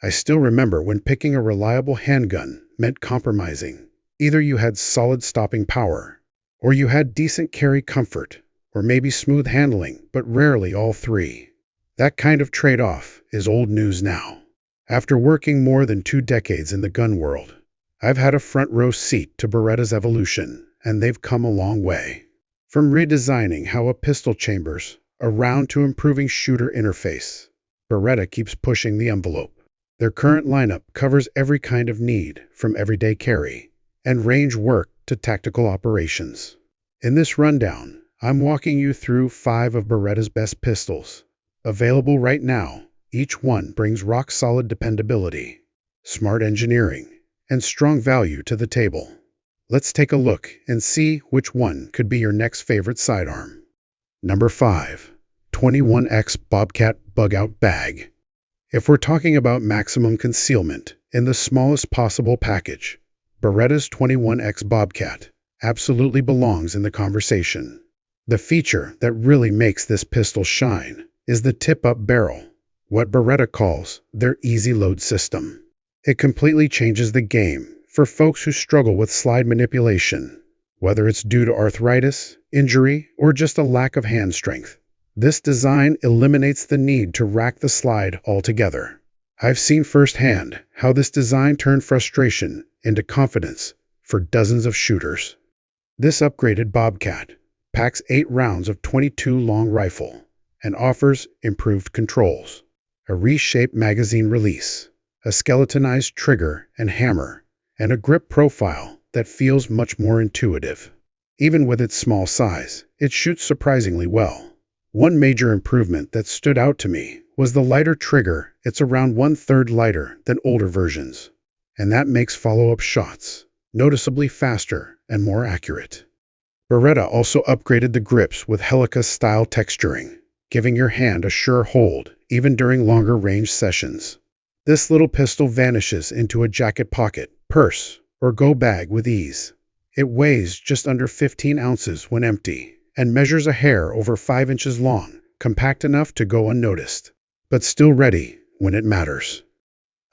I still remember when picking a reliable handgun meant compromising. Either you had solid stopping power, or you had decent carry comfort, or maybe smooth handling, but rarely all three. That kind of trade-off is old news now. After working more than 2 decades in the gun world, I've had a front row seat to Beretta's evolution, and they've come a long way. From redesigning how a pistol chambers around to improving shooter interface, Beretta keeps pushing the envelope. Their current lineup covers every kind of need, from everyday carry and range work to tactical operations. In this rundown, I'm walking you through 5 of Beretta's best pistols. Available right now, each one brings rock-solid dependability, smart engineering, and strong value to the table. Let's take a look and see which one could be your next favorite sidearm. Number 5. 21X Bobcat Bug-Out Bag. If we're talking about maximum concealment in the smallest possible package, Beretta's 21X Bobcat absolutely belongs in the conversation. The feature that really makes this pistol shine is the tip-up barrel, what Beretta calls their easy load system. It completely changes the game for folks who struggle with slide manipulation, whether it's due to arthritis, injury, or just a lack of hand strength. This design eliminates the need to rack the slide altogether. I've seen firsthand how this design turned frustration into confidence for dozens of shooters. This upgraded Bobcat packs 8 rounds of .22 long rifle and offers improved controls, a reshaped magazine release, a skeletonized trigger and hammer, and a grip profile that feels much more intuitive. Even with its small size, it shoots surprisingly well. One major improvement that stood out to me was the lighter trigger. It's around 1/3 lighter than older versions, and that makes follow-up shots noticeably faster and more accurate. Beretta also upgraded the grips with Helica-style texturing, giving your hand a sure hold even during longer range sessions. This little pistol vanishes into a jacket pocket, purse, or go bag with ease. It weighs just under 15 ounces when empty, and measures a hair over 5 inches long, compact enough to go unnoticed, but still ready when it matters.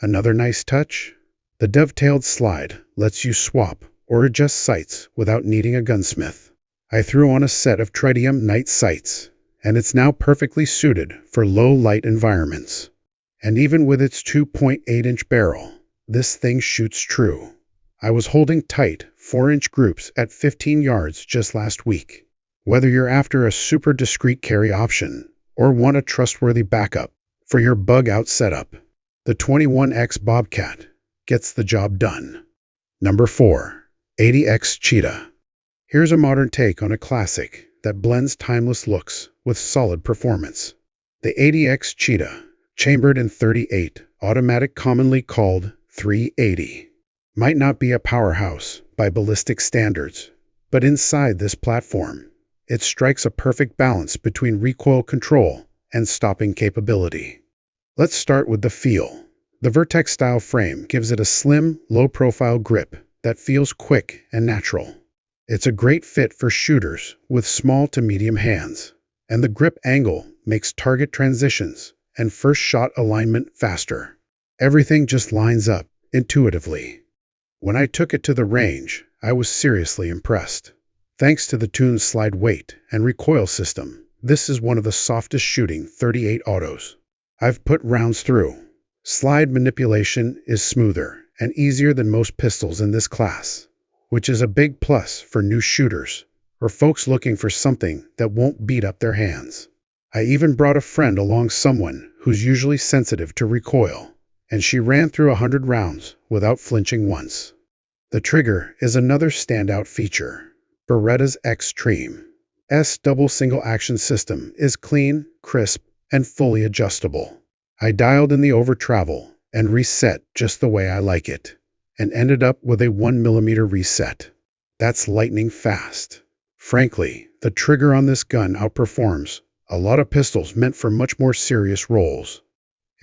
Another nice touch? The dovetailed slide lets you swap or adjust sights without needing a gunsmith. I threw on a set of tritium night sights, and it's now perfectly suited for low-light environments. And even with its 2.8-inch barrel, this thing shoots true. I was holding tight 4-inch groups at 15 yards just last week. Whether you're after a super discreet carry option or want a trustworthy backup for your bug-out setup, the 21X Bobcat gets the job done. Number 4. 80X Cheetah. Here's a modern take on a classic that blends timeless looks with solid performance. The 80X Cheetah, chambered in .38 automatic, commonly called 380, might not be a powerhouse by ballistic standards, but inside this platform, it strikes a perfect balance between recoil control and stopping capability. Let's start with the feel. The Vertex-style frame gives it a slim, low-profile grip that feels quick and natural. It's a great fit for shooters with small to medium hands, and the grip angle makes target transitions and first shot alignment faster. Everything just lines up intuitively. When I took it to the range, I was seriously impressed. Thanks to the tuned slide weight and recoil system, this is one of the softest shooting .38 autos I've put rounds through. Slide manipulation is smoother and easier than most pistols in this class, which is a big plus for new shooters or folks looking for something that won't beat up their hands. I even brought a friend along, someone who's usually sensitive to recoil, and she ran through 100 rounds without flinching once. The trigger is another standout feature. Beretta's Extreme S double single action system is clean, crisp, and fully adjustable. I dialed in the over travel and reset just the way I like it, and ended up with a 1mm reset. That's lightning fast. Frankly, the trigger on this gun outperforms a lot of pistols meant for much more serious roles.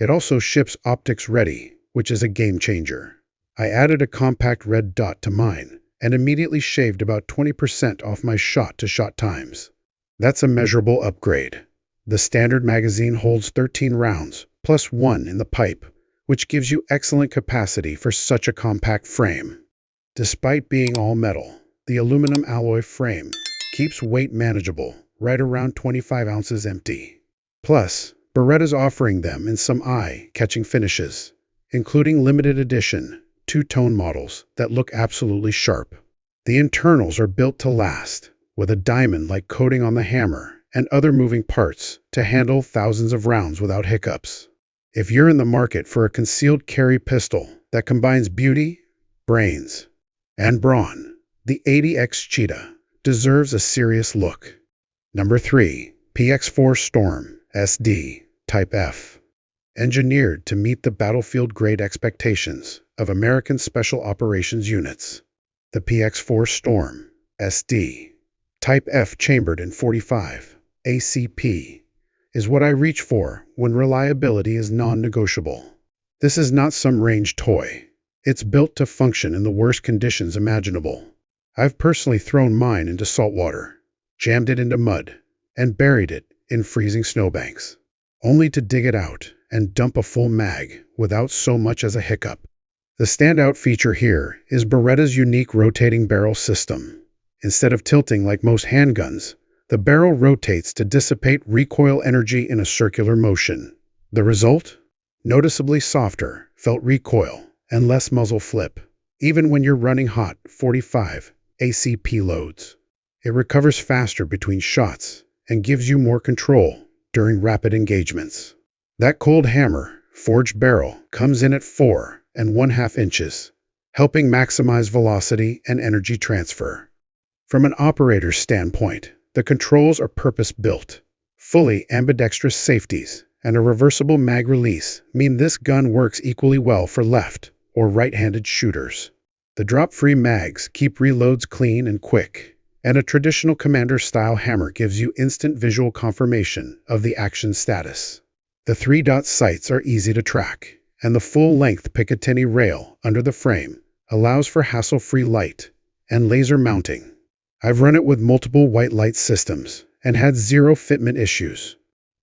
It also ships optics ready, which is a game changer. I added a compact red dot to mine and immediately shaved about 20% off my shot-to-shot times. That's a measurable upgrade. The standard magazine holds 13 rounds, plus 1 in the pipe, which gives you excellent capacity for such a compact frame. Despite being all metal, the aluminum alloy frame keeps weight manageable, right around 25 ounces empty. Plus, Beretta's offering them in some eye-catching finishes, including limited edition, two-tone models that look absolutely sharp. The internals are built to last, with a diamond-like coating on the hammer and other moving parts to handle thousands of rounds without hiccups. If you're in the market for a concealed carry pistol that combines beauty, brains, and brawn, the 80X Cheetah deserves a serious look. Number 3. PX4 Storm SD Type F. Engineered to meet the battlefield-grade expectations of American Special Operations units, the PX4 Storm SD Type F chambered in 45 ACP is what I reach for when reliability is non-negotiable. This is not some range toy. It's built to function in the worst conditions imaginable. I've personally thrown mine into salt water, jammed it into mud, and buried it in freezing snowbanks, only to dig it out and dump a full mag without so much as a hiccup. The standout feature here is Beretta's unique rotating barrel system. Instead of tilting like most handguns, the barrel rotates to dissipate recoil energy in a circular motion. The result? Noticeably softer felt recoil and less muzzle flip, even when you're running hot 45 ACP loads. It recovers faster between shots and gives you more control during rapid engagements. That cold hammer forged barrel comes in at 4.5 inches, helping maximize velocity and energy transfer. From an operator's standpoint, the controls are purpose-built. Fully ambidextrous safeties and a reversible mag release mean this gun works equally well for left or right-handed shooters. The drop-free mags keep reloads clean and quick, and a traditional commander-style hammer gives you instant visual confirmation of the action status. The 3-dot sights are easy to track, and the full-length Picatinny rail under the frame allows for hassle-free light and laser mounting. I've run it with multiple white light systems and had zero fitment issues.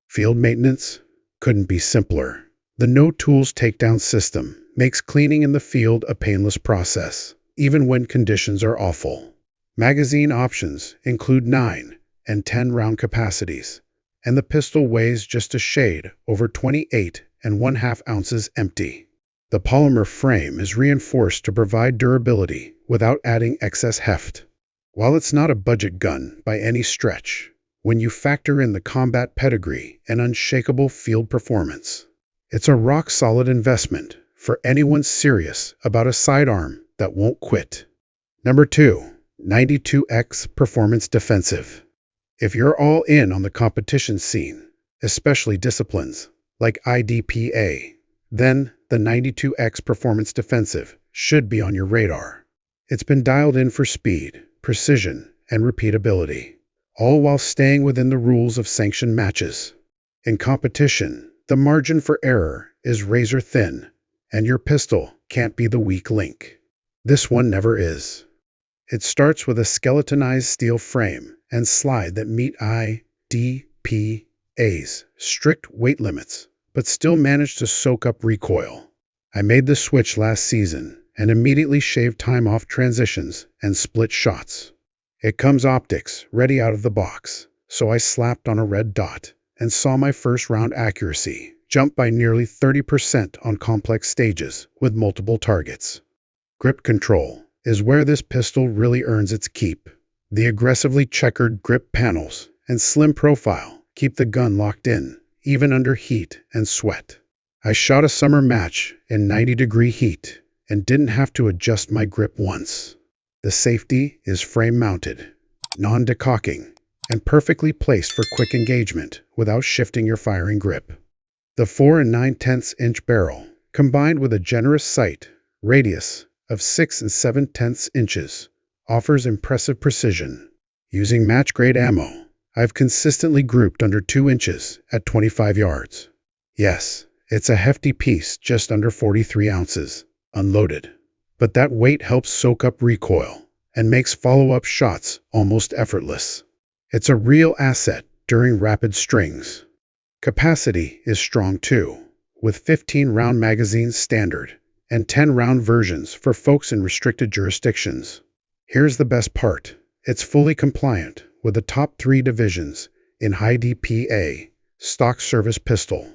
Field maintenance couldn't be simpler. The no tools takedown system makes cleaning in the field a painless process, even when conditions are awful. Magazine options include 9 and 10 round capacities, and the pistol weighs just a shade over 28.5 ounces empty. The polymer frame is reinforced to provide durability without adding excess heft. While it's not a budget gun by any stretch, when you factor in the combat pedigree and unshakable field performance, it's a rock-solid investment for anyone serious about a sidearm that won't quit. Number 2. 92X Performance Defensive. If you're all in on the competition scene, especially disciplines like IDPA, then the 92X Performance Defensive should be on your radar. It's been dialed in for speed, precision, and repeatability, all while staying within the rules of sanctioned matches. In competition, the margin for error is razor thin, and your pistol can't be the weak link. This one never is. It starts with a skeletonized steel frame and slide that meet IDPA's strict weight limits, but still manage to soak up recoil. I made the switch last season and immediately shaved time off transitions and split shots. It comes optics ready out of the box, so I slapped on a red dot and saw my first round accuracy jump by nearly 30% on complex stages with multiple targets. Grip control is where this pistol really earns its keep. The aggressively checkered grip panels and slim profile keep the gun locked in, even under heat and sweat. I shot a summer match in 90-degree heat and didn't have to adjust my grip once. The safety is frame-mounted, non-decocking, and perfectly placed for quick engagement without shifting your firing grip. The 4 9/10-inch barrel, combined with a generous sight radius of 6 7/10 inches, offers impressive precision. Using match-grade ammo, I've consistently grouped under 2 inches at 25 yards. Yes, it's a hefty piece just under 43 ounces, unloaded. But that weight helps soak up recoil and makes follow-up shots almost effortless. It's a real asset during rapid strings. Capacity is strong too, with 15-round magazines standard and 10-round versions for folks in restricted jurisdictions. Here's the best part. It's fully compliant with the top 3 divisions in high DPA, stock service pistol,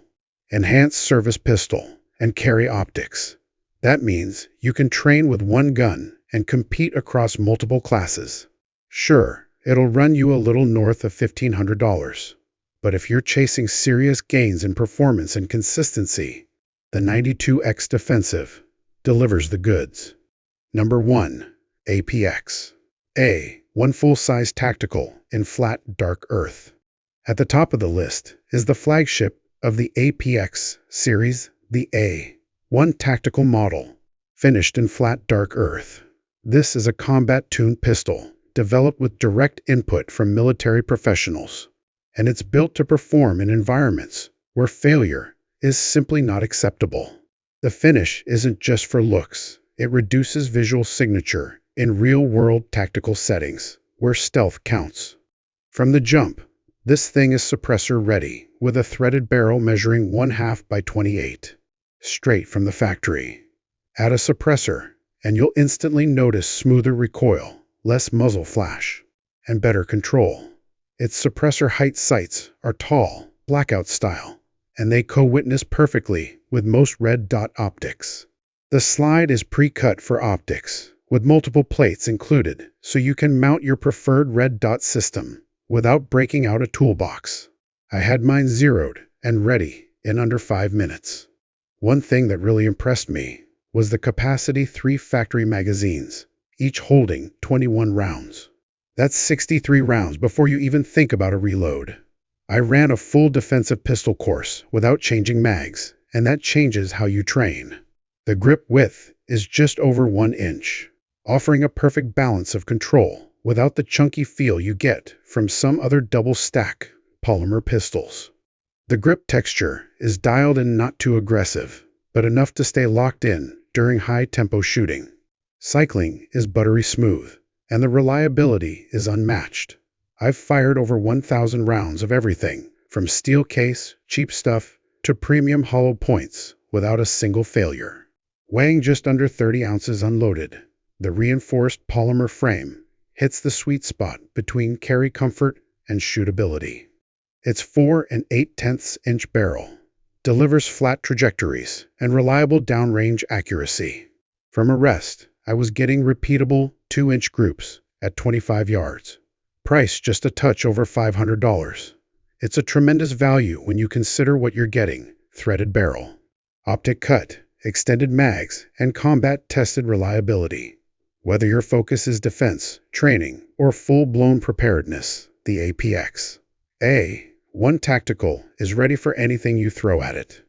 enhanced service pistol, and carry optics. That means you can train with one gun and compete across multiple classes. Sure, it'll run you a little north of $1,500. But if you're chasing serious gains in performance and consistency, the 92X Defensive delivers the goods. Number 1. APX. One full-size tactical in flat, dark earth. At the top of the list is the flagship of the APX series, the A1 tactical model, finished in flat, dark earth. This is a combat-tuned pistol, developed with direct input from military professionals, and it's built to perform in environments where failure is simply not acceptable. The finish isn't just for looks. It reduces visual signature in real-world tactical settings where stealth counts. From the jump, this thing is suppressor-ready with a threaded barrel measuring 1/2 by 28, straight from the factory. Add a suppressor, and you'll instantly notice smoother recoil, less muzzle flash, and better control. Its suppressor height sights are tall, blackout style, and they co-witness perfectly with most red dot optics. The slide is pre-cut for optics, with multiple plates included, so you can mount your preferred red dot system without breaking out a toolbox. I had mine zeroed and ready in under 5 minutes. One thing that really impressed me was the capacity 3 factory magazines, each holding 21 rounds. That's 63 rounds before you even think about a reload. I ran a full defensive pistol course without changing mags, and that changes how you train. The grip width is just over 1 inch, offering a perfect balance of control without the chunky feel you get from some other double-stack polymer pistols. The grip texture is dialed in, not too aggressive, but enough to stay locked in during high-tempo shooting. Cycling is buttery smooth, and the reliability is unmatched. I've fired over 1,000 rounds of everything from steel case, cheap stuff, to premium hollow points without a single failure. Weighing just under 30 ounces unloaded, the reinforced polymer frame hits the sweet spot between carry comfort and shootability. Its 4 8/10 inch barrel delivers flat trajectories and reliable downrange accuracy. From a rest, I was getting repeatable 2-inch groups at 25 yards. Price just a touch over $500. It's a tremendous value when you consider what you're getting: threaded barrel, optic cut, extended mags, and combat-tested reliability. Whether your focus is defense, training, or full-blown preparedness, the APX A1 Tactical is ready for anything you throw at it.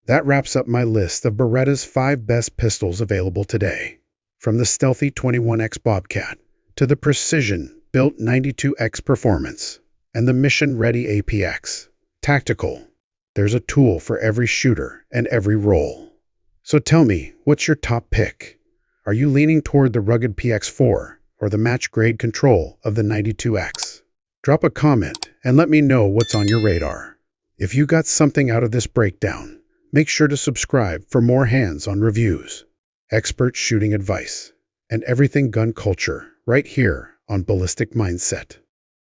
That wraps up my list of Beretta's 5 best pistols available today. From the stealthy 21X Bobcat to the precision-built 92X Performance and the mission-ready APX Tactical, there's a tool for every shooter and every role. So tell me, what's your top pick? Are you leaning toward the rugged PX4 or the match-grade control of the 92X? Drop a comment and let me know what's on your radar. If you got something out of this breakdown, make sure to subscribe for more hands-on reviews, expert shooting advice, and everything gun culture right here on Ballistic Mindset.